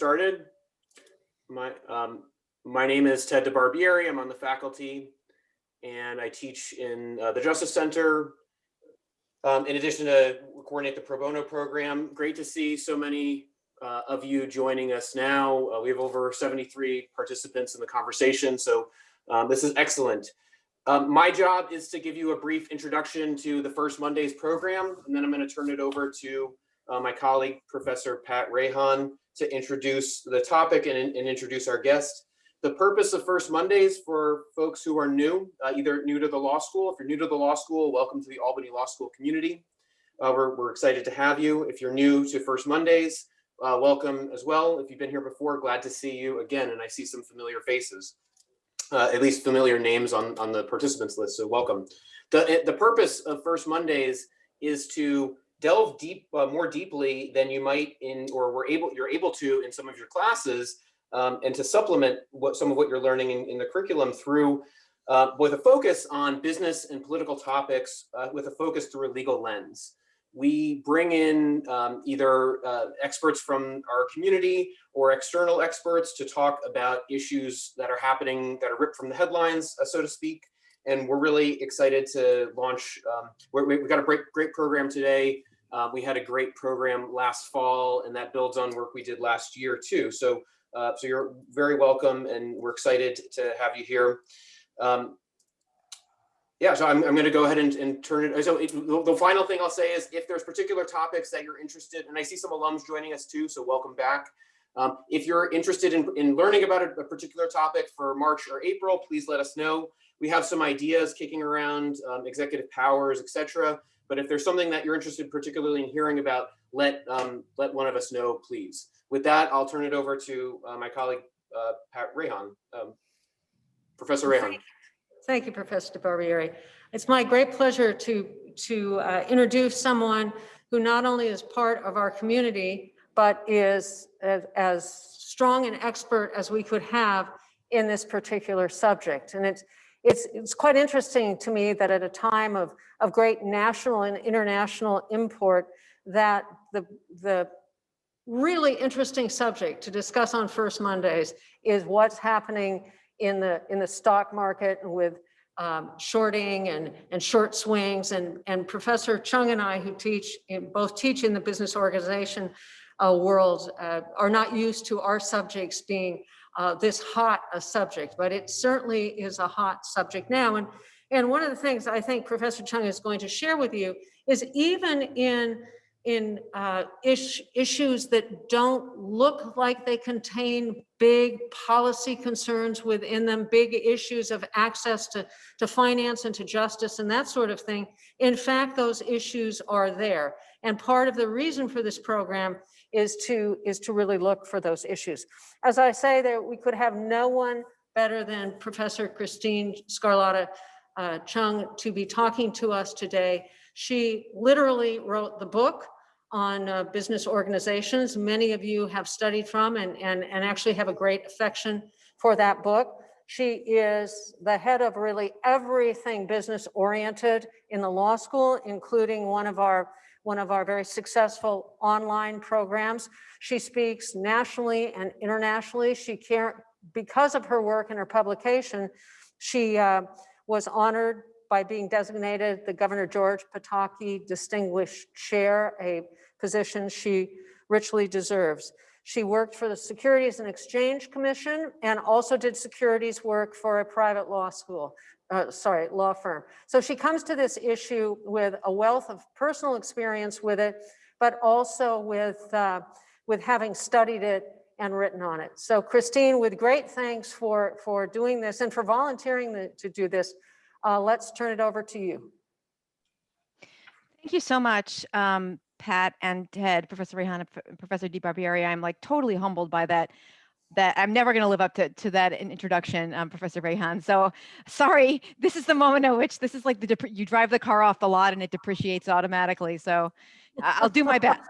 started. My name is Ted Barbieri. I'm on the faculty, and I teach in the Justice Center. In addition to coordinate the pro bono program. Great to see so many of you joining us now. We have over 73 participants in the conversation, so this is excellent. My job is to give you a brief introduction to the First Mondays program, and then I'm going to turn it over to my colleague, Professor Pat Reyhan, to introduce the topic and introduce our guest. The purpose of First Mondays for folks who are new, either new to the law school. If you're new to the law school, welcome to the Albany Law School community. We're excited to have you. If you're new to First Mondays, welcome as well. If you've been here before, glad to see you again. And I see some familiar faces, at least familiar names on the participants list, so welcome. The purpose of First Mondays is to delve more deeply than you might you're able to in some of your classes, and to supplement some of what you're learning in the curriculum through with a focus on business and political topics with a focus through a legal lens. We bring in either experts from our community or external experts to talk about issues that are happening, that are ripped from the headlines, so to speak. And we're really excited to launch. We've got a great program today. We had a great program last fall, and that builds on work we did last year too. So you're very welcome, and we're excited to have you here. So I'm going to go ahead and turn it. So the final thing I'll say is if there's particular topics that you're interested, and I see some alums joining us too, so welcome back. If you're interested in learning about a particular topic for March or April, please let us know. We have some ideas kicking around, executive powers, etc. But if there's something that you're interested particularly in hearing about, let one of us know, please. With that, I'll turn it over to my colleague, Pat Reyhan. Professor Reyhan. Thank you, Professor Barbieri. It's my great pleasure to introduce someone who not only is part of our community, but is as strong an expert as we could have in this particular subject. And it's quite interesting to me that at a time of great national and international import, that the really interesting subject to discuss on First Mondays is what's happening in the stock market with shorting and short swings. And Professor Chung and I, who both teach in the business organization world, are not used to our subjects being this hot a subject, but it certainly is a hot subject now. And one of the things I think Professor Chung is going to share with you is even in issues that don't look like they contain big policy concerns within them, big issues of access to finance and to justice and that sort of thing. In fact, those issues are there. And part of the reason for this program is to really look for those issues. As I say, that we could have no one better than Professor Christine Scarlotta Chung to be talking to us today. She literally wrote the book on business organizations. Many of you have studied from and actually have a great affection for that book. She is the head of really everything business oriented in the law school, including one of our very successful online programs. She speaks nationally and internationally. Because of her work and her publication, she was honored by being designated the Governor George Pataki Distinguished Chair, a position she richly deserves. She worked for the Securities and Exchange Commission and also did securities work for a private law firm. So she comes to this issue with a wealth of personal experience with it, but also with having studied it and written on it. So Christine, with great thanks for doing this and for volunteering to do this, let's turn it over to you. Thank you so much, Pat and Ted, Professor Reyhan, and Professor Barbieri. I'm like totally humbled by that I'm never going to live up to that introduction, Professor Reyhan. So sorry, this is the moment at which this is like you drive the car off the lot and it depreciates automatically. So I'll do my best.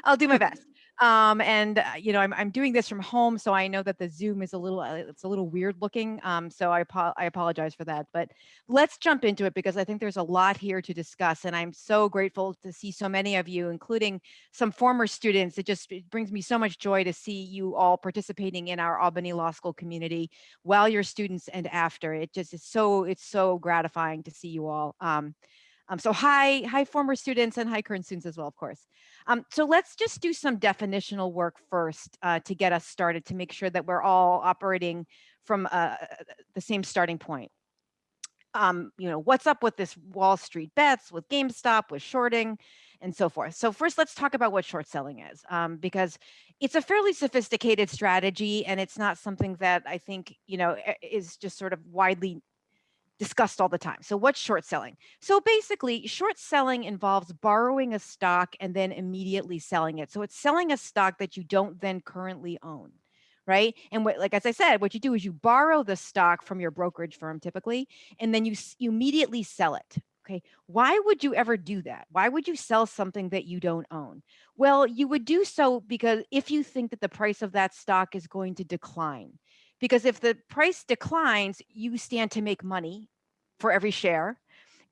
I'll do my best. You know, I'm doing this from home, so I know that the Zoom is a little, it's a little weird looking. So I apologize for that, but let's jump into it because I think there's a lot here to discuss. And I'm so grateful to see so many of you, including some former students. It brings me so much joy to see you all participating in our Albany Law School community while you're students and after. It just is it's so gratifying to see you all. So hi former students and hi current students as well, of course. So let's just do some definitional work first to get us started to make sure that we're all operating from the same starting point. You know, what's up with this Wall Street bets, with GameStop, with shorting, and so forth. So first, let's talk about what short selling is, because it's a fairly sophisticated strategy, and it's not something that I think, you know, is just sort of widely discussed all the time. So what's short selling? So basically, short selling involves borrowing a stock and then immediately selling it. So it's selling a stock that you don't then currently own, right? And what, like as I said, what you do is you borrow the stock from your brokerage firm typically, and then you immediately sell it. Okay, why would you ever do that? Why would you sell something that you don't own? Well, you would do so because if you think that the price of that stock is going to decline. Because if the price declines, you stand to make money for every share.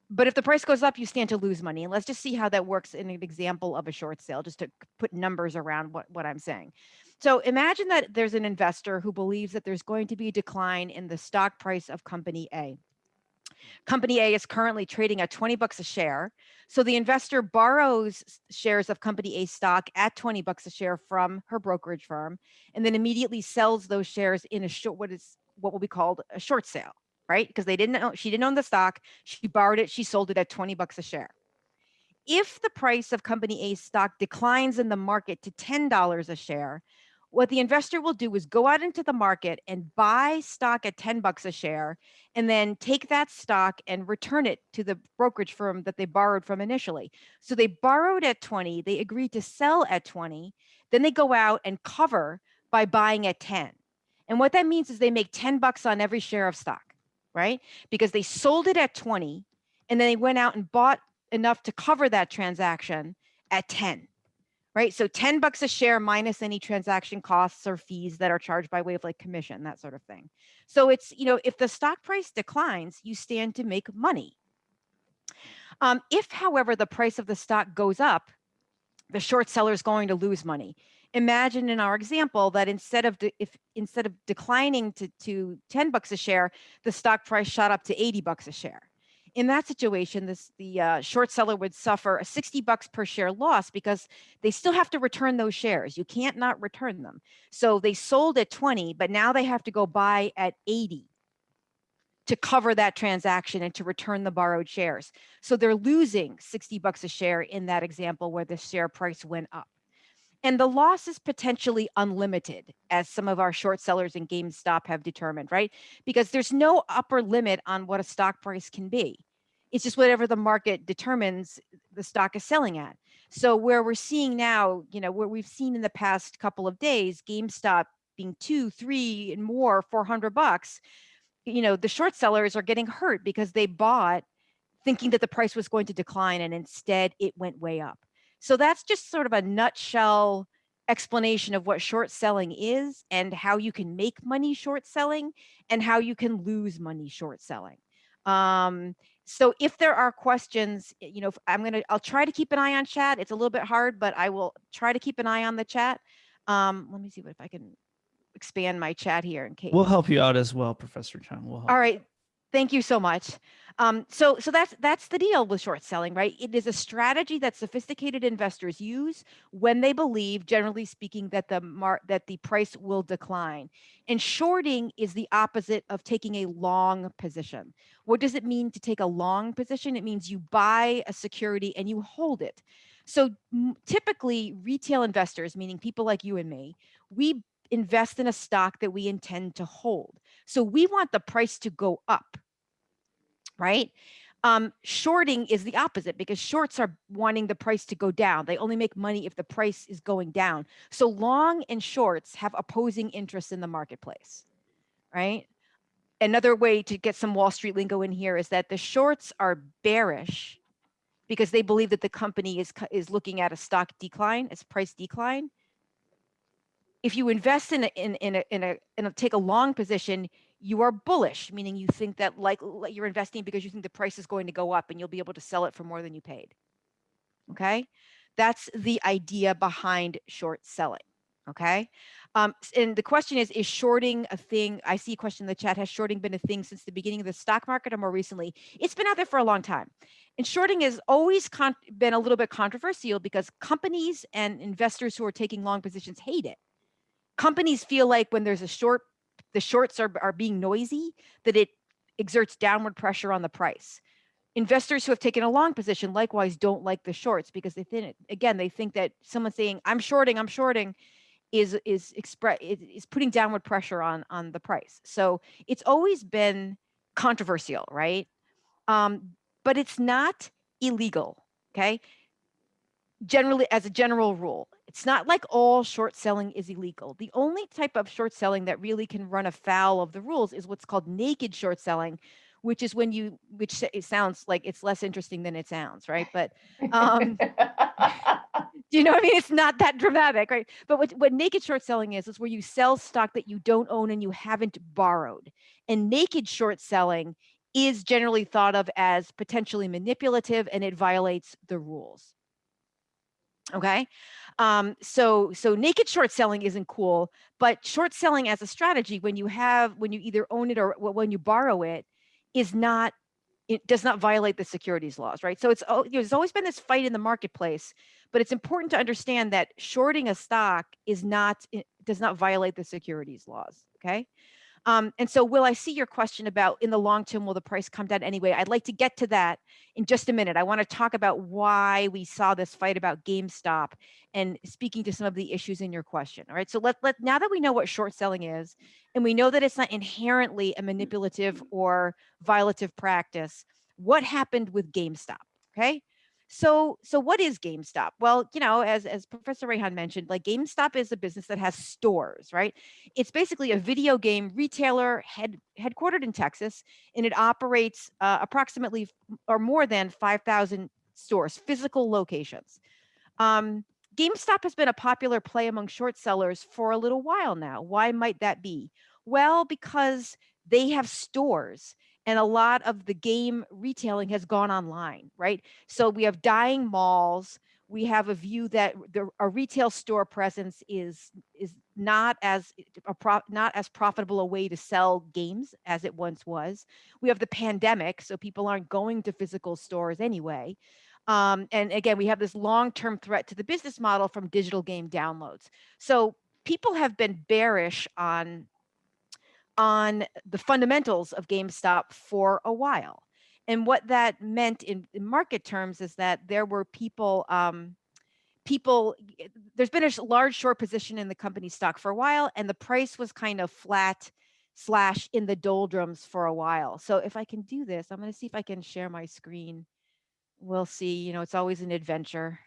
But if the price goes up, you stand to lose money. And let's just see how that works in an example of a short sale, just to put numbers around what I'm saying. So imagine that there's an investor who believes that there's going to be a decline in the stock price of company A. Company A is currently trading at $20 a share. So the investor borrows shares of company A stock at $20 a share from her brokerage firm, and then immediately sells those shares in a short, what will be called a short sale, right? Because she didn't own the stock. She borrowed it. She sold it at $20 a share. If the price of company A's stock declines in the market to $10 a share, what the investor will do is go out into the market and buy stock at $10 a share, and then take that stock and return it to the brokerage firm that they borrowed from initially. So they borrowed at 20, they agreed to sell at 20, then they go out and cover by buying at 10. And what that means is they make $10 on every share of stock, right? Because they sold it at 20 and then they went out and bought enough to cover that transaction at 10. Right. So $10 a share minus any transaction costs or fees that are charged by way of like commission, that sort of thing. So it's, you know, if the stock price declines, you stand to make money. If, however, the price of the stock goes up, the short seller is going to lose money. Imagine in our example that instead of declining to $10 a share, the stock price shot up to $80 a share. In that situation, the short seller would suffer a $60 per share loss because they still have to return those shares. You can't not return them. So they sold at 20, but now they have to go buy at 80 to cover that transaction and to return the borrowed shares. So they're losing $60 a share in that example where the share price went up. And the loss is potentially unlimited, as some of our short sellers in GameStop have determined, right? Because there's no upper limit on what a stock price can be. It's just whatever the market determines the stock is selling at. So where we're seeing now, you know, where we've seen in the past couple of days, GameStop being $200, $300 and more, $400, you know, the short sellers are getting hurt because they bought thinking that the price was going to decline and instead it went way up. So that's just sort of a nutshell explanation of what short selling is and how you can make money short selling and how you can lose money short selling. So if there are questions, you know, I'll try to keep an eye on chat. It's a little bit hard, but I will try to keep an eye on the chat. Let me see if I can expand my chat here in case. We'll help you out as well, Professor Chung. We'll help. All right. Thank you so much. So that's the deal with short selling, right? It is a strategy that sophisticated investors use when they believe, generally speaking, that the price will decline. And shorting is the opposite of taking a long position. What does it mean to take a long position? It means you buy a security and you hold it. So typically, retail investors, meaning people like you and me, we invest in a stock that we intend to hold. So we want the price to go up, right? Shorting is the opposite because shorts are wanting the price to go down. They only make money if the price is going down. So long and shorts have opposing interests in the marketplace, right? Another way to get some Wall Street lingo in here is that the shorts are bearish because they believe that the company is looking at a stock decline, its price decline. If you invest in a take a long position, you are bullish, meaning you think that like you're investing because you think the price is going to go up and you'll be able to sell it for more than you paid. Okay, that's the idea behind short selling. Okay, and the question is shorting a thing? I see a question in the chat. Has shorting been a thing since the beginning of the stock market or more recently? It's been out there for a long time. And shorting has always been a little bit controversial because companies and investors who are taking long positions hate it. Companies feel like when there's a short, the shorts are being noisy, that it exerts downward pressure on the price. Investors who have taken a long position likewise don't like the shorts because they think, again, they think that someone saying I'm shorting is putting downward pressure on the price. So it's always been controversial, right? But it's not illegal. Okay. Generally, as a general rule, it's not like all short selling is illegal. The only type of short selling that really can run afoul of the rules is what's called naked short selling, which is when it sounds like it's less interesting than it sounds, right? But do you know what I mean? It's not that dramatic, right? But what naked short selling is where you sell stock that you don't own and you haven't borrowed. And naked short selling is generally thought of as potentially manipulative and it violates the rules. Okay. So naked short selling isn't cool, but short selling as a strategy when you either own it or when you borrow it it does not violate the securities laws, right? So there's always been this fight in the marketplace, but it's important to understand that shorting a stock does not violate the securities laws. Okay. And so, Will, I see your question about in the long term, will the price come down anyway? I'd like to get to that in just a minute. I want to talk about why we saw this fight about GameStop and speaking to some of the issues in your question. All right. So now that we know what short selling is, and we know that it's not inherently a manipulative or violative practice, what happened with GameStop? Okay. So what is GameStop? Well, as Professor Reyhan mentioned, like GameStop is a business that has stores, right? It's basically a video game retailer headquartered in Texas, and it operates approximately or more than 5,000 stores, physical locations. GameStop has been a popular play among short sellers for a little while now. Why might that be? Well, because they have stores and a lot of the game retailing has gone online, right? So we have dying malls. We have a view that a retail store presence is not as profitable a way to sell games as it once was. We have the pandemic, so people aren't going to physical stores anyway. And again, we have this long-term threat to the business model from digital game downloads. So people have been bearish on the fundamentals of GameStop for a while. And what that meant in market terms is that there were there's been a large short position in the company's stock for a while, and the price was kind of flat / in the doldrums for a while. So if I can do this, I'm going to see if I can share my screen. We'll see. It's always an adventure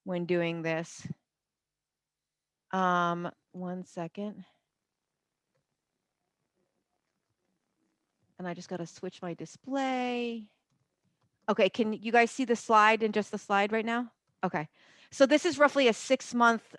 when doing this. 1 second. And I just got to switch my display. Okay, can you guys see the slide and just the slide right now? Okay, so this is roughly a 6-month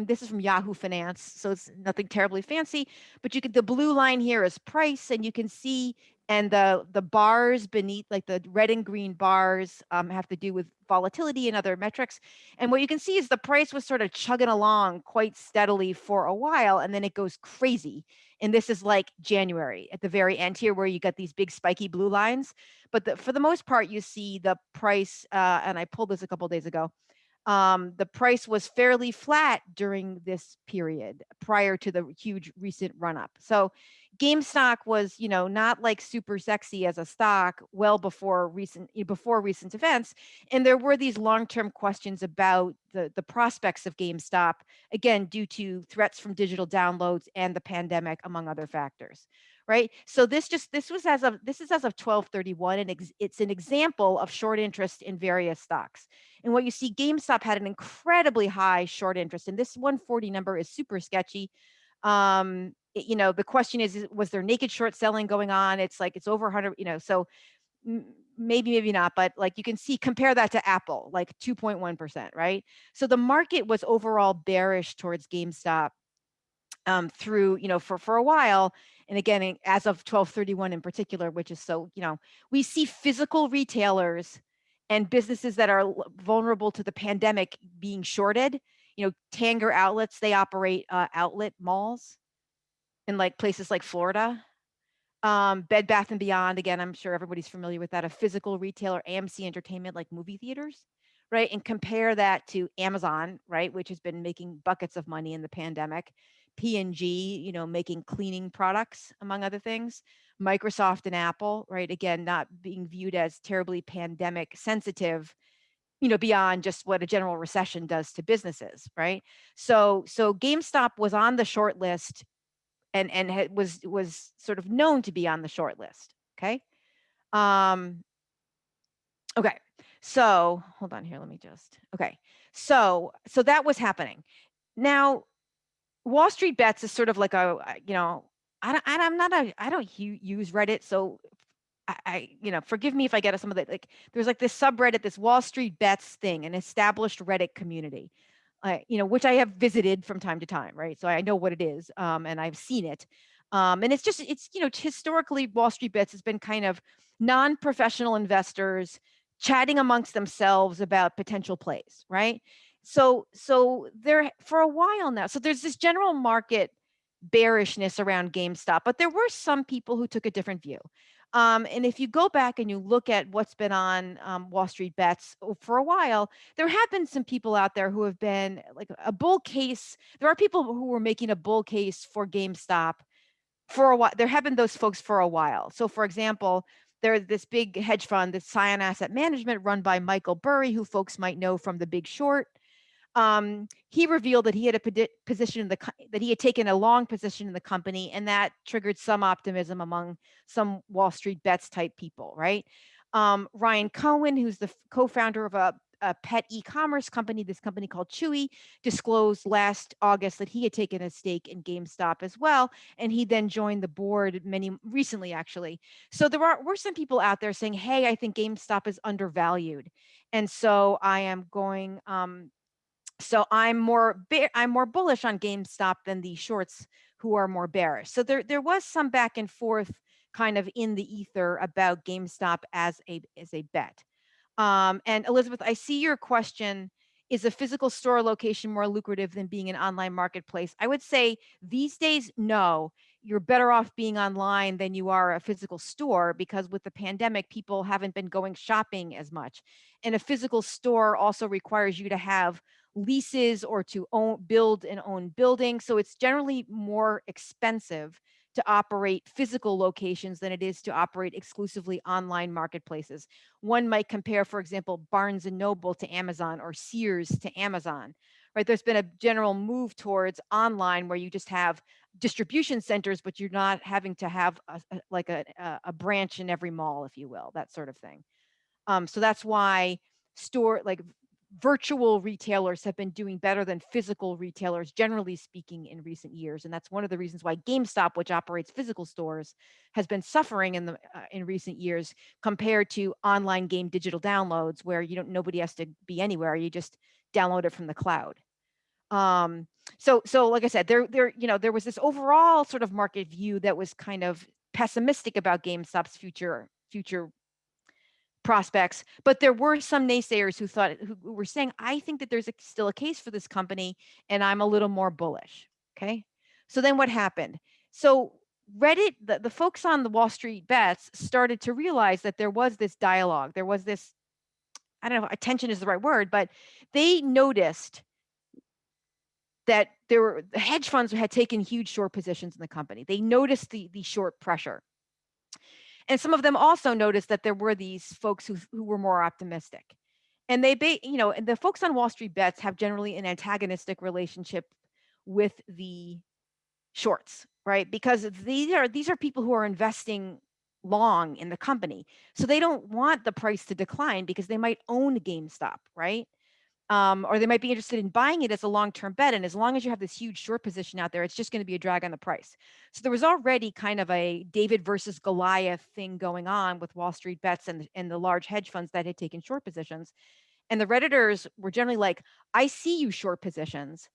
this is from Yahoo Finance, so it's nothing terribly fancy, but the blue line here is price, and you can see, and the bars beneath, like the red and green bars, have to do with volatility and other metrics. And what you can see is the price was sort of chugging along quite steadily for a while, and then it goes crazy. And this is like January at the very end here, where you got these big spiky blue lines. But for the most part, you see the price, and I pulled this a couple of days ago. The price was fairly flat during this period prior to the huge recent run up. So GameStop was, not like super sexy as a stock well before recent events. And there were these long-term questions about the prospects of GameStop, again, due to threats from digital downloads and the pandemic, among other factors. Right. So this is as of 12/31, and it's an example of short interest in various stocks. And what you see, GameStop had an incredibly high short interest, and this 140 number is super sketchy. The question is, was there naked short selling going on? It's like it's over 100. So maybe not, but like you can see, compare that to Apple, like 2.1%, right? So the market was overall bearish towards GameStop through, for a while. And again, as of 12/31 in particular, which is so, we see physical retailers and businesses that are vulnerable to the pandemic being shorted. Tanger outlets, they operate outlet malls in like places like Florida. Bed Bath and Beyond, again, I'm sure everybody's familiar with that, a physical retailer. AMC Entertainment, like movie theaters, right? And compare that to Amazon, right, which has been making buckets of money in the pandemic. P&G, making cleaning products, among other things. Microsoft and Apple, right, again, not being viewed as terribly pandemic sensitive, beyond just what a general recession does to businesses, right? So GameStop was on the short list and was sort of known to be on the short list. Okay. Okay. So hold on here. Let me just, okay. So that was happening. Now, WallStreetBets is sort of like I don't use Reddit. So forgive me if I get some of the, like, there's like this subreddit, this WallStreetBets thing, an established Reddit community, which I have visited from time to time, right? So I know what it is, and I've seen it. And it's historically WallStreetBets has been kind of non-professional investors chatting amongst themselves about potential plays, right? So there for a while now. So there's this general market bearishness around GameStop, but there were some people who took a different view. And if you go back and you look at what's been on WallStreetBets for a while, there have been some people out there who have been like a bull case. There are people who were making a bull case for GameStop for a while. There have been those folks for a while. So, for example, there's this big hedge fund, the Scion Asset Management, run by Michael Burry, who folks might know from The Big Short. He revealed that he had that he had taken a long position in the company, and that triggered some optimism among some WallStreetBets type people, right? Ryan Cohen, who's the co-founder of a pet e-commerce company, this company called Chewy, disclosed last August that he had taken a stake in GameStop as well, and he then joined the board recently, actually. So were some people out there saying, "Hey, I think GameStop is undervalued, and so I am going." So I'm more bullish on GameStop than the shorts who are more bearish. So there was some back and forth kind of in the ether about GameStop as a bet. And Elizabeth, I see your question. Is a physical store location more lucrative than being an online marketplace? I would say these days, no. You're better off being online than you are a physical store, because with the pandemic, people haven't been going shopping as much. And a physical store also requires you to have leases or to build and own buildings. So it's generally more expensive to operate physical locations than it is to operate exclusively online marketplaces. One might compare, for example, Barnes and Noble to Amazon or Sears to Amazon, right? There's been a general move towards online where you just have distribution centers, but you're not having to have a branch in every mall, if you will, that sort of thing. So that's why virtual retailers have been doing better than physical retailers, generally speaking, in recent years. And that's one of the reasons why GameStop, which operates physical stores, has been suffering in recent years compared to online game digital downloads, where nobody has to be anywhere. You just download it from the cloud. So like I said, there was this overall sort of market view that was kind of pessimistic about GameStop's future prospects, but there were some naysayers who were saying, I think that there's still a case for this company, and I'm a little more bullish. Okay. So then what happened? So Reddit, the folks on the WallStreetBets started to realize that there was this dialogue. There was this, I don't know, attention is the right word, but they noticed that the hedge funds had taken huge short positions in the company. They noticed the short pressure. And some of them also noticed that there were these folks who were more optimistic. And and the folks on WallStreetBets have generally an antagonistic relationship with the shorts, right? Because these are people who are investing long in the company. So they don't want the price to decline because they might own GameStop, right? Or they might be interested in buying it as a long-term bet. And as long as you have this huge short position out there, it's just going to be a drag on the price. So there was already kind of a David versus Goliath thing going on with WallStreetBets and the large hedge funds that had taken short positions. And the Redditors were generally like, I see you short positions.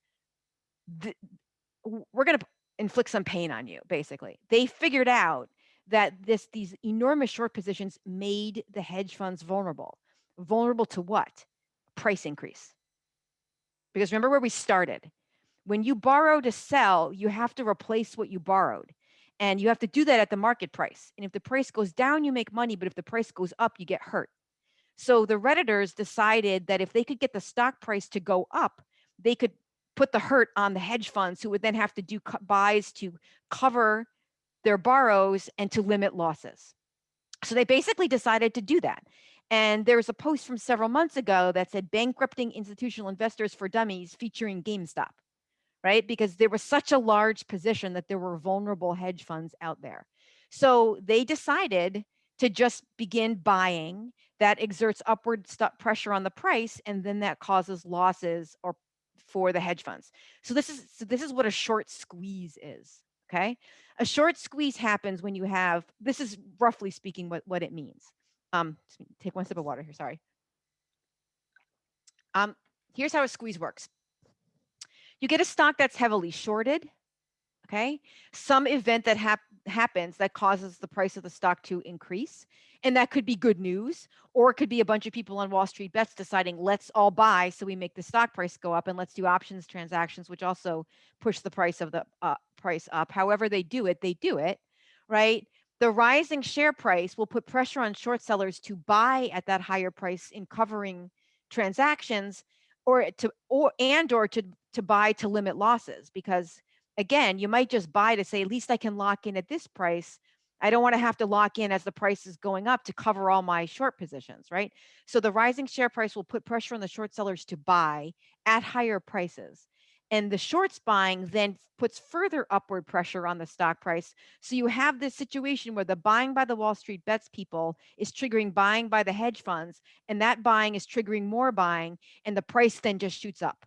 inflict some pain on you, basically. They figured out that these enormous short positions made the hedge funds vulnerable. Vulnerable to what? Price increase. Because remember where we started. When you borrow to sell, you have to replace what you borrowed. And you have to do that at the market price. And if the price goes down, you make money. But if the price goes up, you get hurt. So the Redditors decided that if they could get the stock price to go up, they could put the hurt on the hedge funds, who would then have to do buys to cover their borrows and to limit losses. So they basically decided to do that. And there was a post from several months ago that said bankrupting institutional investors for dummies featuring GameStop, right? Because there was such a large position that there were vulnerable hedge funds out there. So they decided to just begin buying. That exerts upward pressure on the price, and then that causes losses or for the hedge funds. So this is what a short squeeze is. Okay, a short squeeze happens when you have. This is roughly speaking what it means. Take one sip of water here. Sorry. Here's how a squeeze works. You get a stock that's heavily shorted. Okay, some event that happens that causes the price of the stock to increase. And that could be good news, or it could be a bunch of people on WallStreetBets deciding, let's all buy so we make the stock price go up, and let's do options transactions, which also push the price of the price up. However they do it, right? The rising share price will put pressure on short sellers to buy at that higher price in covering transactions, or to buy to limit losses, because again, you might just buy to say, at least I can lock in at this price. I don't want to have to lock in as the price is going up to cover all my short positions, right? So the rising share price will put pressure on the short sellers to buy at higher prices. And the shorts buying then puts further upward pressure on the stock price. So you have this situation where the buying by the WallStreetBets people is triggering buying by the hedge funds, and that buying is triggering more buying, and the price then just shoots up.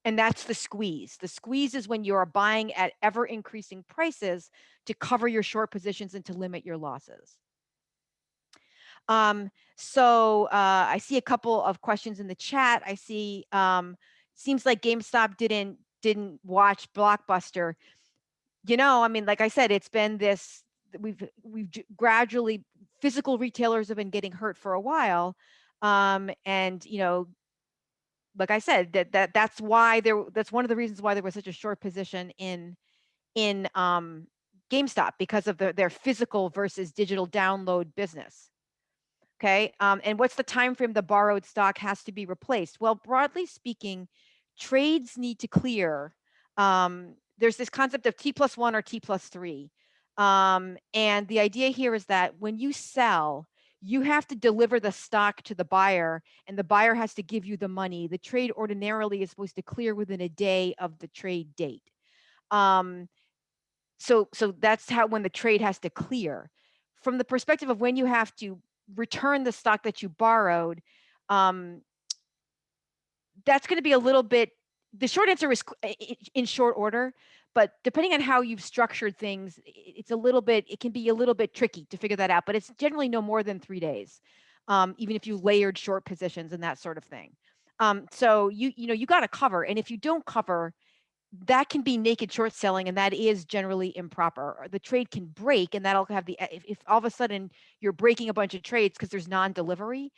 And that's the squeeze. The squeeze is when you are buying at ever increasing prices to cover your short positions and to limit your losses. I see a couple of questions in the chat. I see, seems like GameStop didn't watch Blockbuster. I mean, like I said, it's been this, we've gradually, physical retailers have been getting hurt for a while. Like I said, that's why that's one of the reasons why there was such a short position in GameStop, because of their physical versus digital download business. Okay, and what's the time frame the borrowed stock has to be replaced? Well, broadly speaking, trades need to clear. There's this concept of T+1 or T+3, and the idea here is that when you sell, you have to deliver the stock to the buyer, and the buyer has to give you the money. The trade ordinarily is supposed to clear within a day of the trade date. So that's when the trade has to clear. From the perspective of when you have to return the stock that you borrowed, that's going to be a little bit, the short answer is in short order, but depending on how you've structured things, it can be a little bit tricky to figure that out, but it's generally no more than 3 days, even if you layered short positions and that sort of thing. So you got to cover, and if you don't cover, that can be naked short selling, and that is generally improper. The trade can break, and that'll have if all of a sudden you're breaking a bunch of trades because there's non-delivery,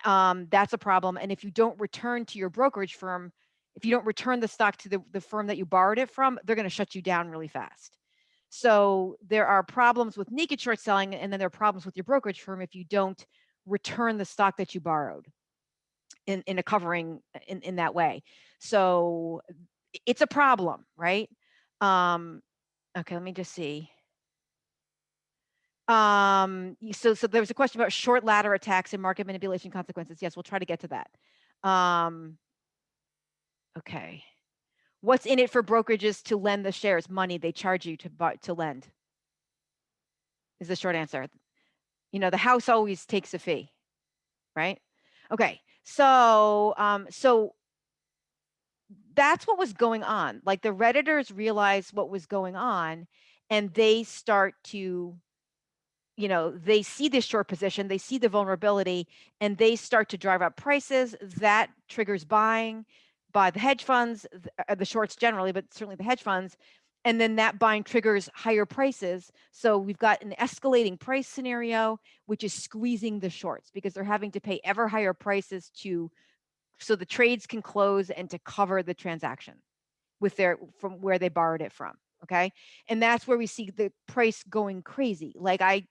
that's a problem. And if you don't return to your brokerage firm, if you don't return the stock to the firm that you borrowed it from, they're going to shut you down really fast. So there are problems with naked short selling, and then there are problems with your brokerage firm if you don't return the stock that you borrowed in a covering in that way. So it's a problem, right? Okay, let me just see. So there was a question about short ladder attacks and market manipulation consequences. Yes, we'll try to get to that. Okay. What's in it for brokerages to lend the shares? Money they charge you to lend is the short answer. The house always takes a fee, right? Okay, so that's what was going on. Like, the Redditors realized what was going on, and they start to, they see this short position, they see the vulnerability, and they start to drive up prices. That triggers buying by the hedge funds, the shorts generally, but certainly the hedge funds. And then that buying triggers higher prices. So we've got an escalating price scenario, which is squeezing the shorts because they're having to pay ever higher prices so the trades can close and to cover the transaction from where they borrowed it from. Okay. And that's where we see the price going crazy. Like I,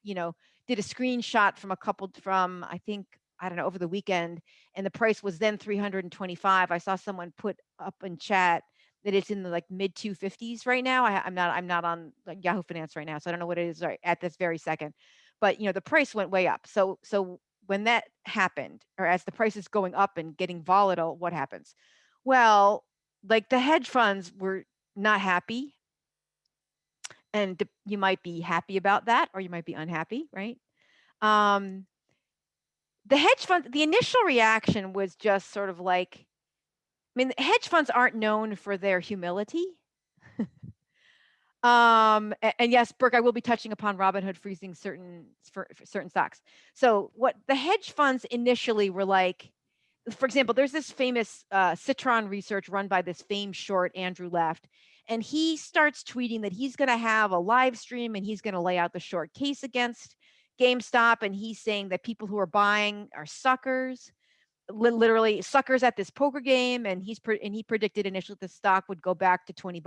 did a screenshot from I think, I don't know, over the weekend, and the price was then 325. I saw someone put up in chat that it's in the like mid 250s right now. I'm not on like Yahoo Finance right now, so I don't know what it is right at this very second. But the price went way up. So when that happened, or as the price is going up and getting volatile, what happens? Well, like the hedge funds were not happy, and you might be happy about that, or you might be unhappy, right? The hedge fund, the initial reaction was just sort of like, hedge funds aren't known for their humility. And yes, Burke, I will be touching upon Robinhood freezing for certain stocks. So what the hedge funds initially were like, for example, there's this famous Citron research run by this famed short, Andrew Left, and he starts tweeting that he's going to have a live stream and he's going to lay out the short case against GameStop. And he's saying that people who are buying are suckers, literally suckers at this poker game. And he predicted initially the stock would go back to $20.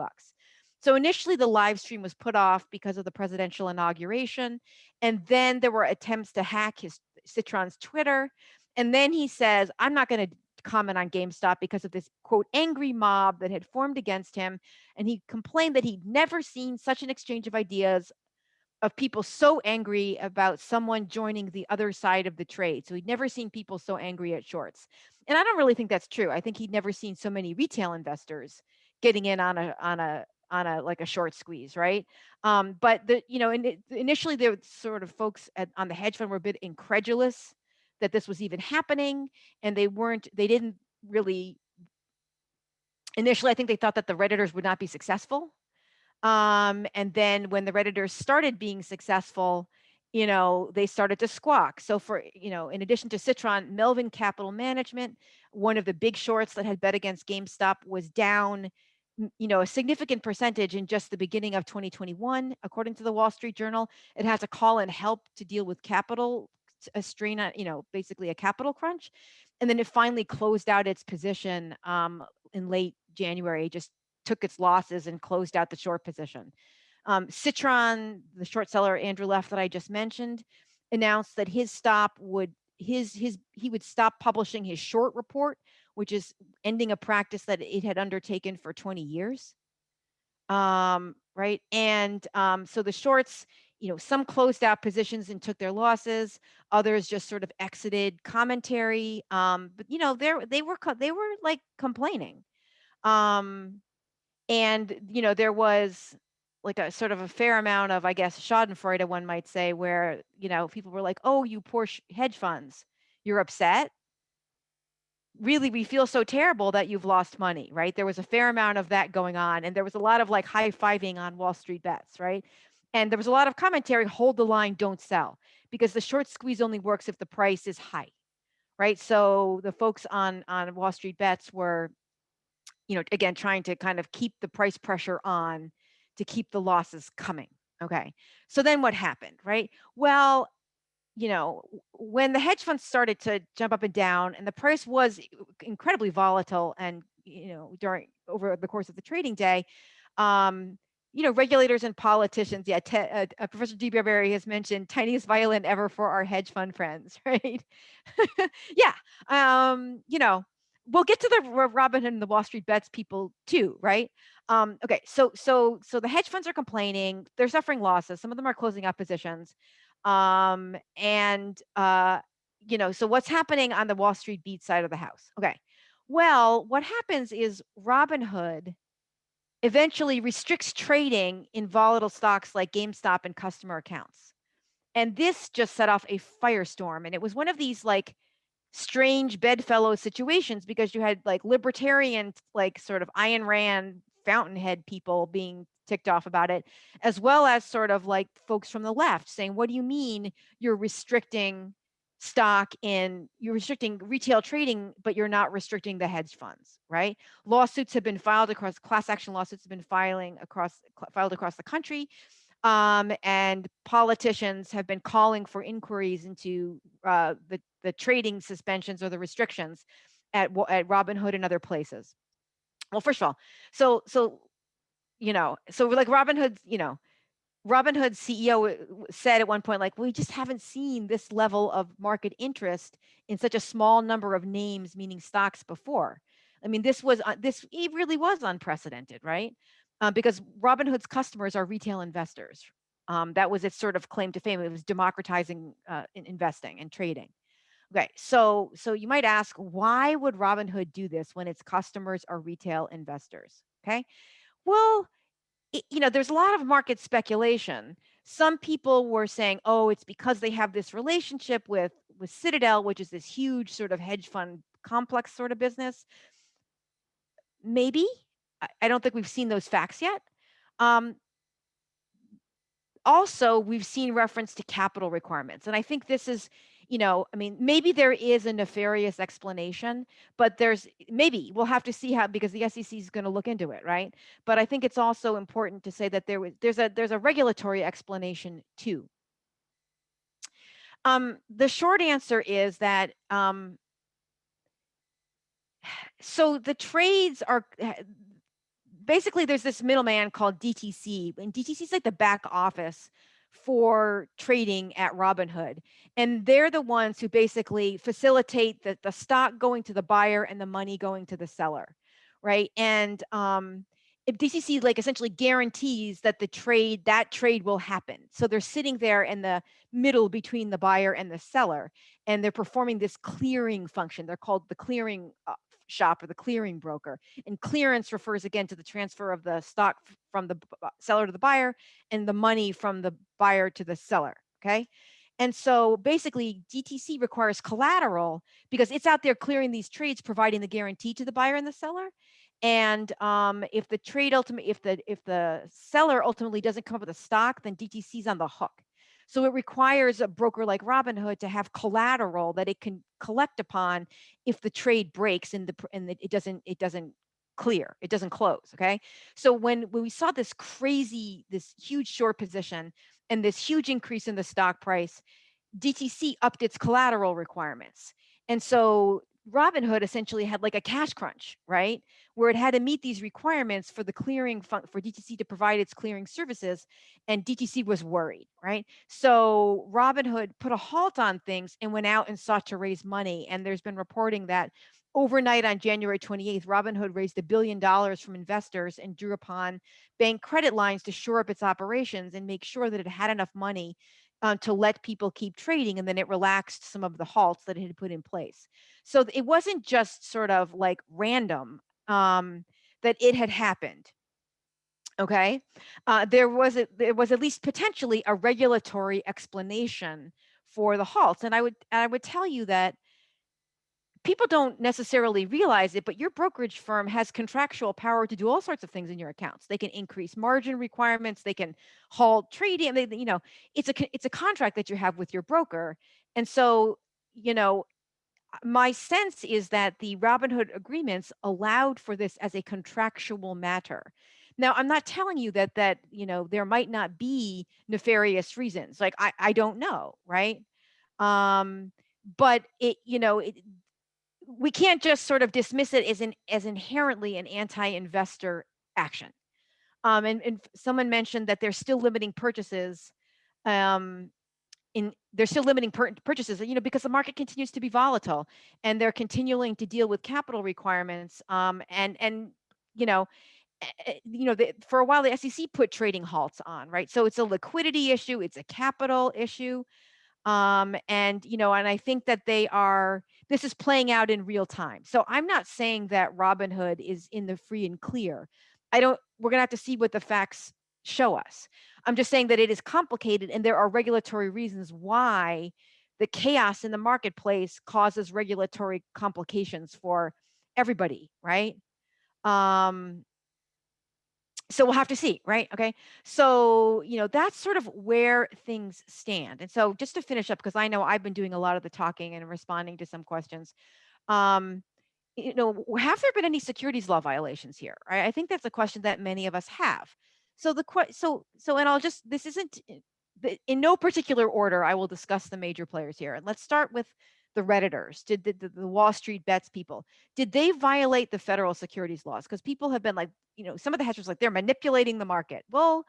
So initially the live stream was put off because of the presidential inauguration. And then there were attempts to hack Citron's Twitter. And then he says, I'm not going to comment on GameStop because of this, quote, angry mob that had formed against him. And he complained that he'd never seen such an exchange of ideas of people so angry about someone joining the other side of the trade. So he'd never seen people so angry at shorts. And I don't really think that's true. I think he'd never seen so many retail investors getting in on a like a short squeeze, right? But initially there were sort of folks on the hedge fund were a bit incredulous that this was even happening, and they didn't really initially. I think they thought that the Redditors would not be successful. And then when the Redditors started being successful, they started to squawk. So in addition to Citron, Melvin Capital Management, one of the big shorts that had bet against GameStop, was down, a significant percentage in just the beginning of 2021. According to the Wall Street Journal, it had to call in help to deal with a strain on, basically a capital crunch. And then it finally closed out its position in late January, just took its losses and closed out the short position. Citron, the short seller Andrew Left that I just mentioned, announced that he would stop publishing his short report, which is ending a practice that it had undertaken for 20 years. Right. And so the shorts, some closed out positions and took their losses. Others just sort of exited commentary. But they were like complaining. And there was like a sort of a fair amount of, I guess, schadenfreude, one might say, where people were like, "Oh, you poor hedge funds, you're upset. Really, we feel so terrible that you've lost money," right? There was a fair amount of that going on, and there was a lot of like high-fiving on WallStreetBets, right? And there was a lot of commentary: hold the line, don't sell, because the short squeeze only works if the price is high, right? So the folks on WallStreetBets were, again, trying to kind of keep the price pressure on to keep the losses coming. Okay. So then what happened, right? Well, when the hedge funds started to jump up and down and the price was incredibly volatile and, over the course of the trading day, regulators and politicians, Professor Barbieri has mentioned tiniest violin ever for our hedge fund friends, right? Yeah. We'll get to the Robinhood and the WallStreetBets people too, right? Okay, so the hedge funds are complaining. They're suffering losses. Some of them are closing out positions. So what's happening on the Wall Street beat side of the house? Okay, well, what happens is Robinhood eventually restricts trading in volatile stocks like GameStop and customer accounts. And this just set off a firestorm. And it was one of these like strange bedfellow situations, because you had like libertarian, like sort of Ayn Rand fountainhead people being ticked off about it, as well as sort of like folks from the left saying, what do you mean you're restricting stock in, you're restricting retail trading, but you're not restricting the hedge funds, right? Lawsuits have been filed across, class action lawsuits have been filed across the country. And politicians have been calling for inquiries into the trading suspensions or the restrictions at Robinhood and other places. Well, first of all, so like Robinhood's CEO said at one point, like, we just haven't seen this level of market interest in such a small number of names, meaning stocks, before. I mean, this it really was unprecedented, right? Because Robinhood's customers are retail investors. That was its sort of claim to fame. It was democratizing investing and trading. Okay, so you might ask, why would Robinhood do this when its customers are retail investors? Okay, well, there's a lot of market speculation. Some people were saying, oh, it's because they have this relationship with Citadel, which is this huge sort of hedge fund complex sort of business. Maybe. I don't think we've seen those facts yet. Also, we've seen reference to capital requirements. And I think this is, maybe there is a nefarious explanation, but maybe we'll have to see how, because the SEC is going to look into it, right? But I think it's also important to say that there's a regulatory explanation too. The short answer is that, so the trades are, basically there's this middleman called DTC, and DTC is like the back office for trading at Robinhood. And they're the ones who basically facilitate the stock going to the buyer and the money going to the seller, right? And if DTC like essentially guarantees that that trade will happen. So they're sitting there in the middle between the buyer and the seller, and they're performing this clearing function. They're called the clearing shop or the clearing broker. And clearance refers again to the transfer of the stock from the seller to the buyer and the money from the buyer to the seller. Okay. And so basically DTC requires collateral because it's out there clearing these trades, providing the guarantee to the buyer and the seller. And if the seller ultimately doesn't come up with a stock, then DTC's on the hook. So it requires a broker like Robinhood to have collateral that it can collect upon if the trade breaks and it doesn't clear, it doesn't close. Okay. So when we saw this huge short position and this huge increase in the stock price, DTC upped its collateral requirements. And so Robinhood essentially had like a cash crunch, right? Where it had to meet these requirements for the clearing for DTC to provide its clearing services. And DTC was worried, right? So Robinhood put a halt on things and went out and sought to raise money. And there's been reporting that overnight on January 28th, Robinhood raised $1 billion from investors and drew upon bank credit lines to shore up its operations and make sure that it had enough money to let people keep trading. And then it relaxed some of the halts that it had put in place. So it wasn't just sort of like random that it had happened. Okay. There was at least potentially a regulatory explanation for the halts. And I would tell you that people don't necessarily realize it, but your brokerage firm has contractual power to do all sorts of things in your accounts. They can increase margin requirements. They can halt trading. It's a contract that you have with your broker. And so, my sense is that the Robinhood agreements allowed for this as a contractual matter. Now, I'm not telling you that there might not be nefarious reasons. Like I don't know, right? But we can't just sort of dismiss it as inherently an anti-investor action. And someone mentioned that they're still limiting purchases. They're still limiting purchases, because the market continues to be volatile, and they're continuing to deal with capital requirements. For a while the SEC put trading halts on, right? So it's a liquidity issue, it's a capital issue. And I think that this is playing out in real time. So I'm not saying that Robinhood is in the free and clear. We're going to have to see what the facts show us. I'm just saying that it is complicated and there are regulatory reasons why the chaos in the marketplace causes regulatory complications for everybody, right? So we'll have to see, right? Okay. So, that's sort of where things stand. And so just to finish up, because I know I've been doing a lot of the talking and responding to some questions. Um, have there been any securities law violations here? Right? I think that's a question that many of us have. So and I'll just, this isn't in no particular order. I will discuss the major players here. And let's start with the Redditors. Did the Wall Street Bets people, did they violate the federal securities laws? Because people have been like, some of the hedge funds like they're manipulating the market. Well,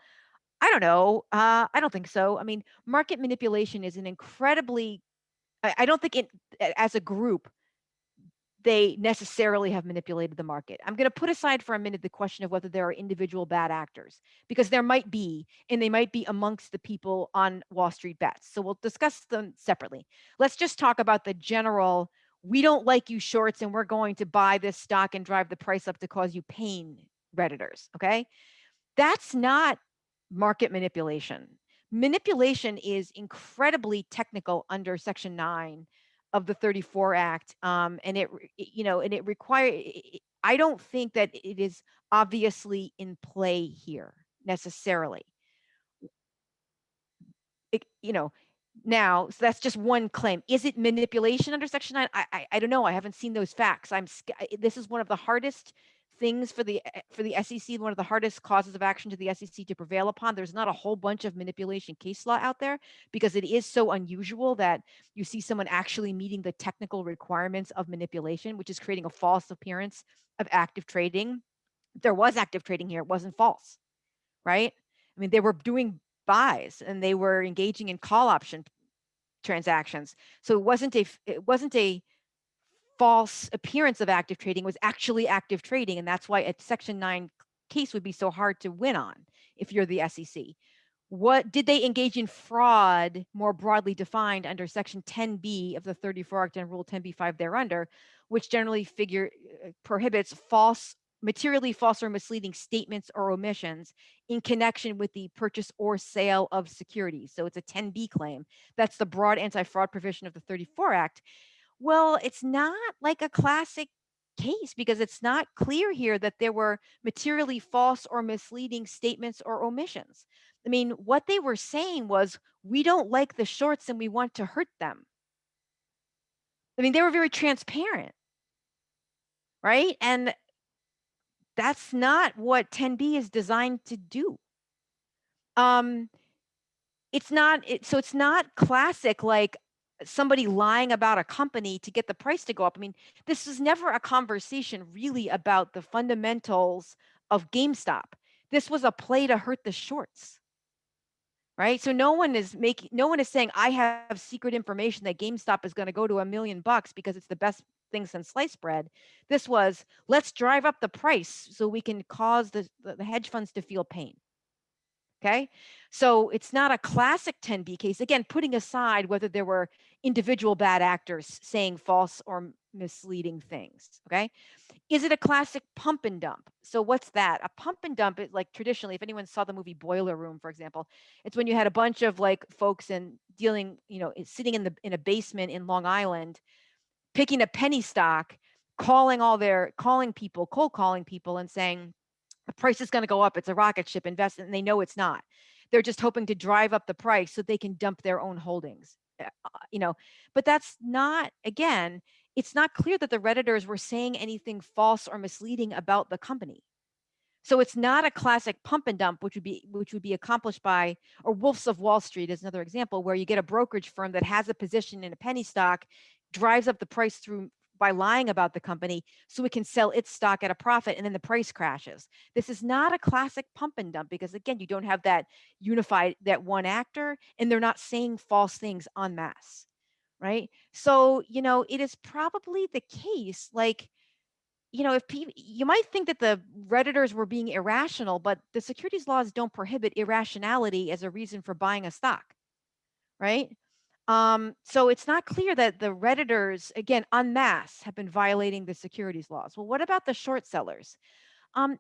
I don't know. I don't think so. I mean, market manipulation is an incredibly, I don't think it, as a group, they necessarily have manipulated the market. I'm going to put aside for a minute the question of whether there are individual bad actors, because there might be, and they might be amongst the people on Wall Street Bets. So we'll discuss them separately. Let's just talk about the general, we don't like you shorts and we're going to buy this stock and drive the price up to cause you pain, Redditors. Okay. That's not market manipulation. Manipulation is incredibly technical under Section 9 of the 34 Act, and it requires. I don't think that it is obviously in play here necessarily. Now, so that's just one claim. Is it manipulation under Section 9? I don't know. I haven't seen those facts. This is one of the hardest things for the SEC, one of the hardest causes of action to the SEC to prevail upon. There's not a whole bunch of manipulation case law out there because it is so unusual that you see someone actually meeting the technical requirements of manipulation, which is creating a false appearance of active trading. If there was active trading here, it wasn't false, right? I mean, they were doing buys and they were engaging in call option transactions. So it wasn't a false appearance of active trading, it was actually active trading. And that's why a Section 9 case would be so hard to win on if you're the SEC. What did they engage in fraud more broadly defined under Section 10B of the 34 Act and Rule 10b-5 thereunder, which generally prohibits materially false or misleading statements or omissions in connection with the purchase or sale of securities. So it's a 10B claim. That's the broad anti-fraud provision of the 34 Act. Well, it's not like a classic case because it's not clear here that there were materially false or misleading statements or omissions. I mean, what they were saying was, we don't like the shorts and we want to hurt them. I mean, they were very transparent, right? And that's not what 10B is designed to do. It's not classic like somebody lying about a company to get the price to go up. I mean, this is never a conversation really about the fundamentals of GameStop. This was a play to hurt the shorts, right? So no one is saying I have secret information that GameStop is going to go to $1 million because it's the best thing since sliced bread. This was, let's drive up the price so we can cause the hedge funds to feel pain. Okay, so it's not a classic 10B case. Again, putting aside whether there were individual bad actors saying false or misleading things. Okay, is it a classic pump and dump? So what's that? A pump and dump is like traditionally, if anyone saw the movie Boiler Room, for example, it's when you had a bunch of like folks sitting in a basement in Long Island, picking a penny stock, cold calling people and saying, the price is going to go up. It's a rocket ship, invest, and they know it's not. They're just hoping to drive up the price so they can dump their own holdings. But that's not, again, it's not clear that the Redditors were saying anything false or misleading about the company. So it's not a classic pump and dump, which would be accomplished by, or Wolves of Wall Street is another example, where you get a brokerage firm that has a position in a penny stock, drives up the price by lying about the company so it can sell its stock at a profit, and then the price crashes. This is not a classic pump and dump because, again, you don't have that one actor, and they're not saying false things en masse, right? So, it is probably the case, like, if you might think that the Redditors were being irrational, but the securities laws don't prohibit irrationality as a reason for buying a stock, right? So it's not clear that the Redditors, again, en masse, have been violating the securities laws. Well, what about the short sellers?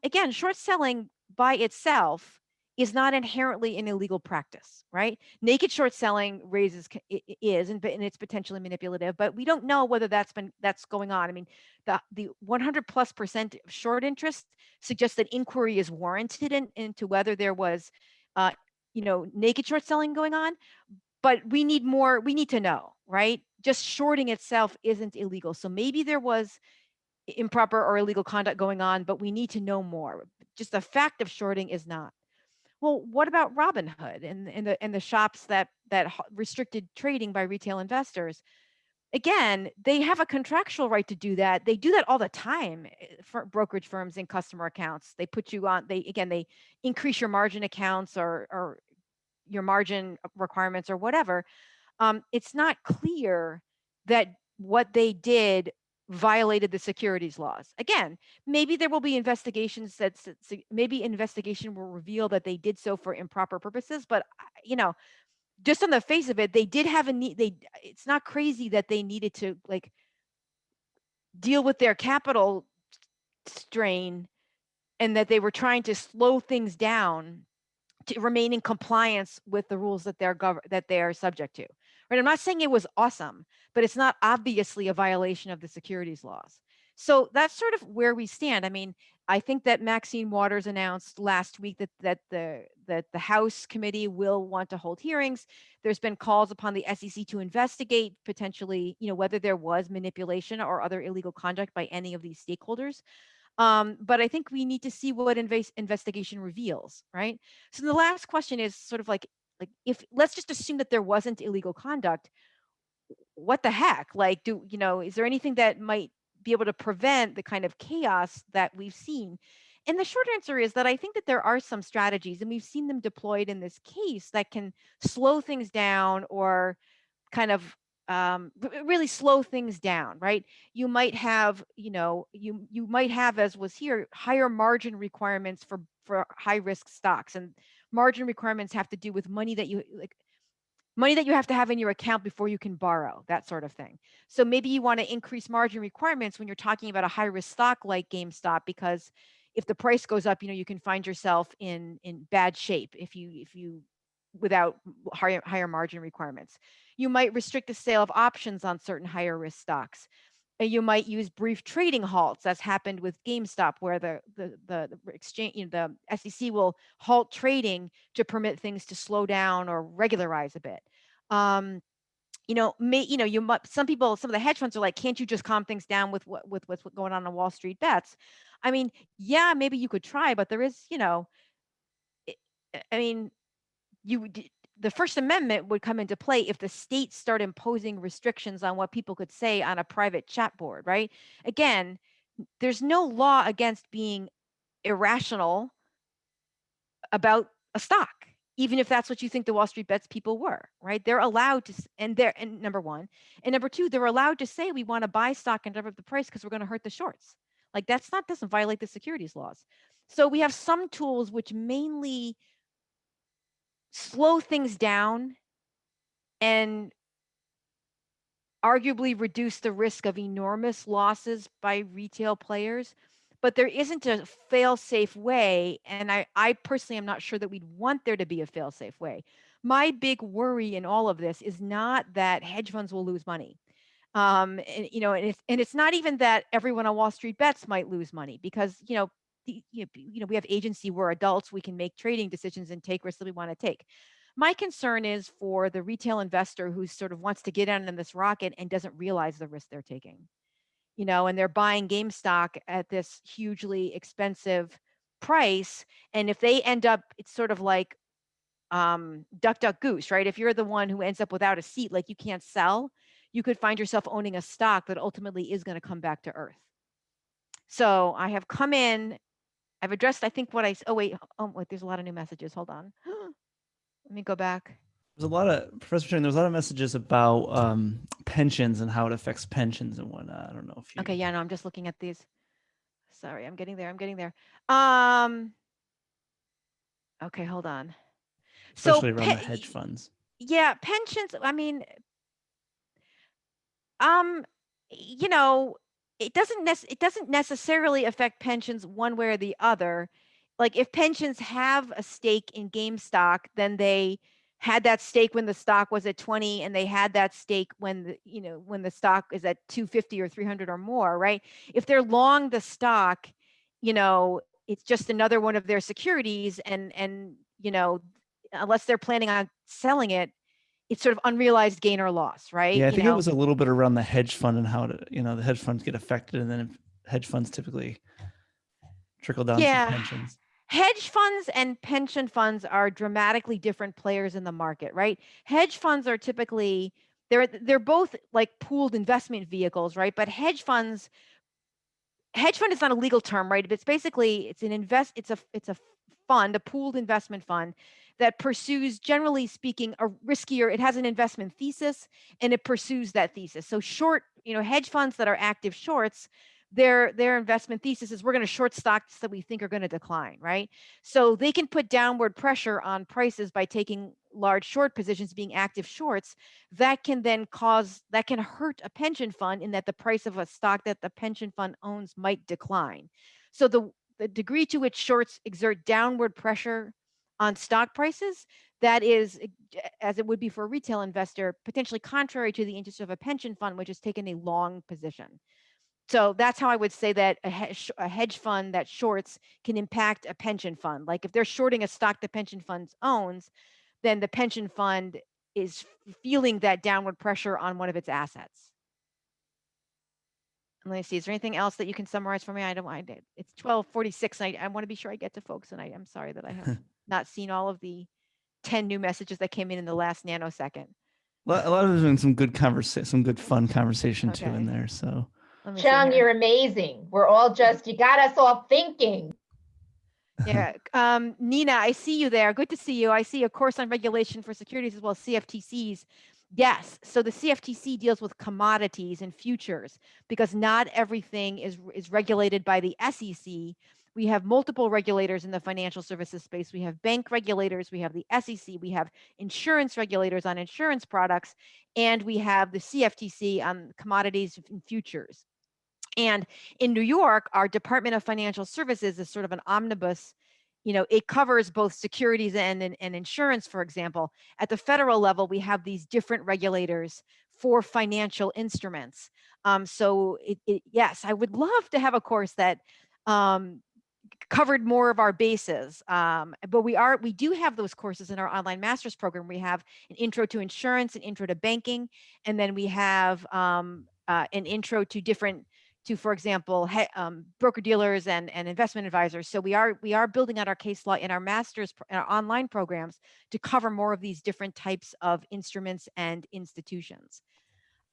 Again, short selling by itself is not inherently an illegal practice, right? Naked short selling is, and it's potentially manipulative, but we don't know whether that's going on. I mean, the 100+% short interest suggests that inquiry is warranted into whether there was, naked short selling going on. But we need more. We need to know, right? Just shorting itself isn't illegal. So maybe there was improper or illegal conduct going on, but we need to know more. Just the fact of shorting is not. Well, what about Robinhood and the shops that restricted trading by retail investors? Again, they have a contractual right to do that. They do that all the time for brokerage firms and customer accounts. They put you on. They increase your margin accounts or your margin requirements or whatever. It's not clear that what they did violated the securities laws. Again, maybe there will be investigations maybe investigation will reveal that they did so for improper purposes, but just on the face of it, they did have a need. It's not crazy that they needed to like deal with their capital strain and that they were trying to slow things down to remain in compliance with the rules that they are subject to. Right? I'm not saying it was awesome, but it's not obviously a violation of the securities laws. So that's sort of where we stand. I mean, I think that Maxine Waters announced last week that the House committee will want to hold hearings. There's been calls upon the SEC to investigate potentially, whether there was manipulation or other illegal conduct by any of these stakeholders. But I think we need to see what investigation reveals, right? So the last question is sort of like if let's just assume that there wasn't illegal conduct, what the heck? Like, is there anything that might be able to prevent the kind of chaos that we've seen? And the short answer is that I think that there are some strategies, and we've seen them deployed in this case that can slow things down or kind of really slow things down, right? You might have, you might have, as was here, higher margin requirements for high risk stocks, and margin requirements have to do with money that you have to have in your account before you can borrow, that sort of thing. So maybe you want to increase margin requirements when you're talking about a high risk stock like GameStop, because if the price goes up, you can find yourself in bad shape if you without higher margin requirements. You might restrict the sale of options on certain higher risk stocks. And you might use brief trading halts, as happened with GameStop, where the exchange, the SEC will halt trading to permit things to slow down or regularize a bit. Some of the hedge funds are like, can't you just calm things down with what's going on WallStreetBets? I mean, yeah, maybe you could try, but there is, the First Amendment would come into play if the states start imposing restrictions on what people could say on a private chat board, right? Again, there's no law against being irrational about a stock, even if that's what you think the WallStreetBets people were, right? They're allowed to, and number one, and number two, they're allowed to say we want to buy stock and drive up the price because we're going to hurt the shorts. Like doesn't violate the securities laws. So we have some tools which mainly slow things down and arguably reduce the risk of enormous losses by retail players, but there isn't a fail-safe way, and I personally am not sure that we'd want there to be a fail-safe way. My big worry in all of this is not that hedge funds will lose money. And it's not even that everyone on WallStreetBets might lose money, because we have agency, we're adults, we can make trading decisions and take risks that we want to take. My concern is for the retail investor who sort of wants to get on this rocket and doesn't realize the risk they're taking, and they're buying GameStop at this hugely expensive price. And if they end up, it's sort of like duck, duck, goose, right? If you're the one who ends up without a seat, like you can't sell, you could find yourself owning a stock that ultimately is going to come back to earth. So I have come in, I've addressed, I think wait, there's a lot of new messages. Hold on. Let me go back. There's a lot of, Professor Chung, there's a lot of messages about pensions and how it affects pensions and whatnot. I don't know if you... Okay, yeah, no, I'm just looking at these. Sorry, I'm getting there. Okay, hold on. Especially around the hedge funds. Yeah, pensions, I mean, it doesn't necessarily affect pensions one way or the other. like if pensions have a stake in GameStop, then they had that stake when the stock was at 20, and they had that stake when when the stock is at 250 or 300 or more, right? If they're long the stock, it's just another one of their securities, and unless they're planning on selling it, it's sort of unrealized gain or loss, right? Yeah, I think it was a little bit around the hedge fund and how the hedge funds get affected, and then hedge funds typically trickle down to pensions. Hedge funds and pension funds are dramatically different players in the market, right? Hedge funds are typically they're both like pooled investment vehicles, right? But hedge fund is not a legal term, right? It's basically it's a fund, a pooled investment fund that pursues, generally speaking, a riskier, it has an investment thesis and it pursues that thesis. So short, hedge funds that are active shorts, their investment thesis is we're going to short stocks that we think are going to decline, right? So they can put downward pressure on prices by taking large short positions, being active shorts. That can hurt a pension fund in that the price of a stock that the pension fund owns might decline. So the degree to which shorts exert downward pressure on stock prices, that is, as it would be for a retail investor, potentially contrary to the interest of a pension fund, which has taken a long position. So that's how I would say that a hedge fund that shorts can impact a pension fund. Like if they're shorting a stock the pension fund owns, then the pension fund is feeling that downward pressure on one of its assets. Let me see. Is there anything else that you can summarize for me? It's 12:46. I want to be sure I get to folks, and I'm sorry that I have not seen all of the 10 new messages that came in the last nanosecond. A lot of there's been some good some good fun conversation too in there. So Chung, you're amazing. We're all you got us all thinking. Yeah. Nina, I see you there. Good to see you. I see a course on regulation for securities as well as CFTCs. Yes. So the CFTC deals with commodities and futures because not everything is regulated by the SEC. We have multiple regulators in the financial services space. We have bank regulators, we have the SEC, we have insurance regulators on insurance products, and we have the CFTC on commodities and futures. And in New York, our Department of Financial Services is sort of an omnibus. It covers both securities and insurance, for example. At the federal level, we have these different regulators for financial instruments. So yes, I would love to have a course that covered more of our bases. But we do have those courses in our online master's program. We have an intro to insurance, an intro to banking, and then we have an intro to, for example, broker dealers and investment advisors. So we are building out our case law in our master's, in our online programs to cover more of these different types of instruments and institutions.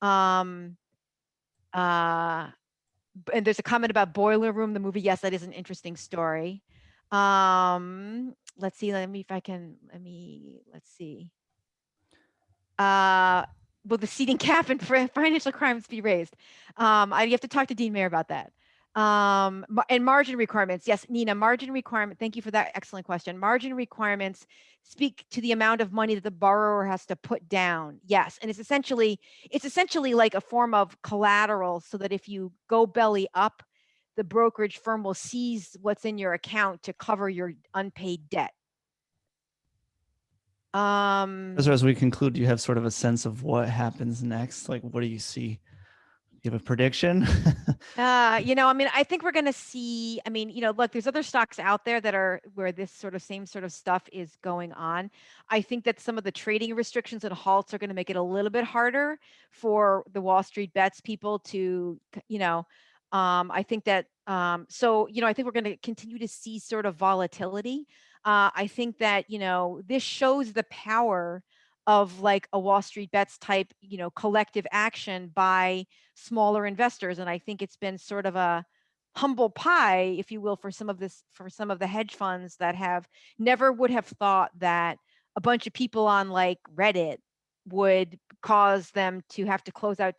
And there's a comment about Boiler Room, the movie. Yes, that is an interesting story. Let's see. Let's see. Will the seating cap and financial crimes be raised? You have to talk to Dean Mayer about that. And margin requirements. Yes, Nina, margin requirement. Thank you for that excellent question. Margin requirements speak to the amount of money that the borrower has to put down. Yes, and it's essentially like a form of collateral, so that if you go belly up, the brokerage firm will seize what's in your account to cover your unpaid debt. as we conclude, do you have sort of a sense of what happens next? Like, what do you see? You have a prediction? I think we're going to see, look, there's other stocks out there that are where this same sort of stuff is going on. I think that some of the trading restrictions and halts are going to make it a little bit harder for the Wall Street Bets people to, I think that, I think we're going to continue to see sort of volatility. I think that, this shows the power of like a Wall Street Bets type, collective action by smaller investors. And I think it's been sort of a humble pie, if you will, for some of the hedge funds that never would have thought that a bunch of people on like Reddit would cause them to have to close out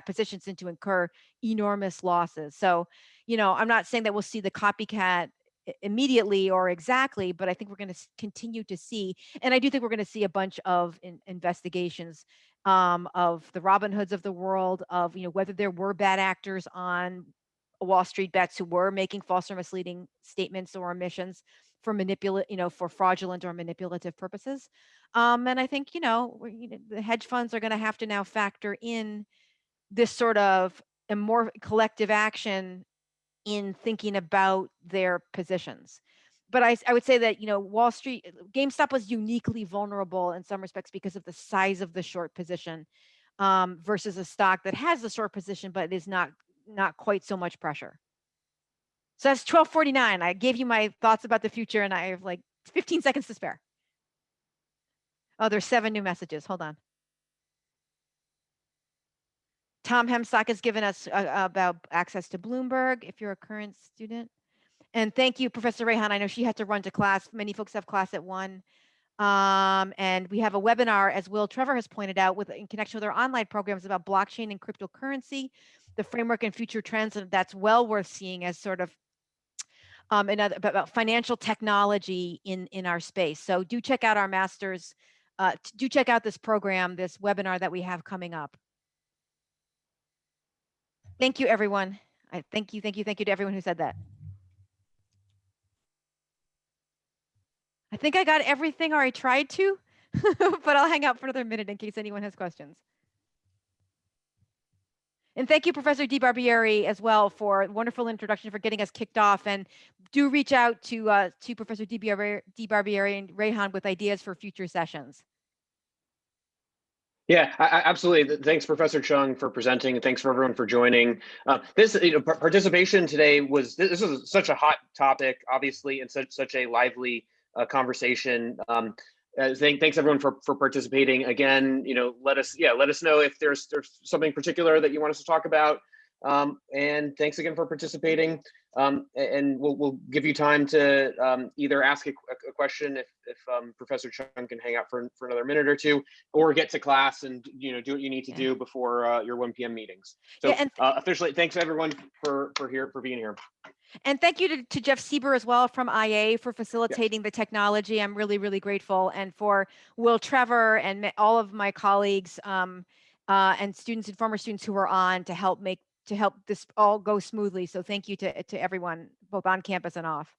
positions and to incur enormous losses. So, I'm not saying that we'll see the copycat immediately or exactly, but I think we're going to continue to see, and I do think we're going to see a bunch of investigations of the Robinhoods of the world, of whether there were bad actors on WallStreetBets who were making false or misleading statements or omissions for for fraudulent or manipulative purposes. And I think, the hedge funds are going to have to now factor in this sort of a more collective action in thinking about their positions. But I would say that, GameStop was uniquely vulnerable in some respects because of the size of the short position versus a stock that has the short position, but is not quite so much pressure. So that's 12:49. I gave you my thoughts about the future and I have like 15 seconds to spare. Oh, there's 7 new messages. Hold on. Tom Hemstock has given us about access to Bloomberg if you're a current student. And thank you, Professor Reyhan. I know she had to run to class. Many folks have class at 1. And we have a webinar, as Will Trevor has pointed out, in connection with our online programs about blockchain and cryptocurrency, the framework and future trends, and that's well worth seeing as sort of about financial technology in our space. So do check out our masters. Do check out this program, this webinar that we have coming up. Thank you, everyone. Thank you to everyone who said that. I think I got everything, or I tried to, but I'll hang out for another minute in case anyone has questions. And thank you, Professor Barbieri, as well, for a wonderful introduction, for getting us kicked off. And do reach out to Professor Barbieri and Reyhan with ideas for future sessions. Yeah, absolutely. Thanks, Professor Chung, for presenting. Thanks for everyone for joining. This participation today this was such a hot topic, obviously, and such a lively conversation. Thanks everyone for participating. Again, let us know if there's something particular that you want us to talk about. And thanks again for participating. And we'll give you time to either ask a question if Professor Chung can hang out for another minute or two, or get to class and do what you need to do before your 1 p.m. meetings. So officially, thanks everyone for being here. And thank you to Jeff Sieber as well from IA for facilitating the technology. I'm really, really grateful. And for Will Trevor and all of my colleagues and students and former students who were on to help this all go smoothly. So thank you to everyone, both on campus and off.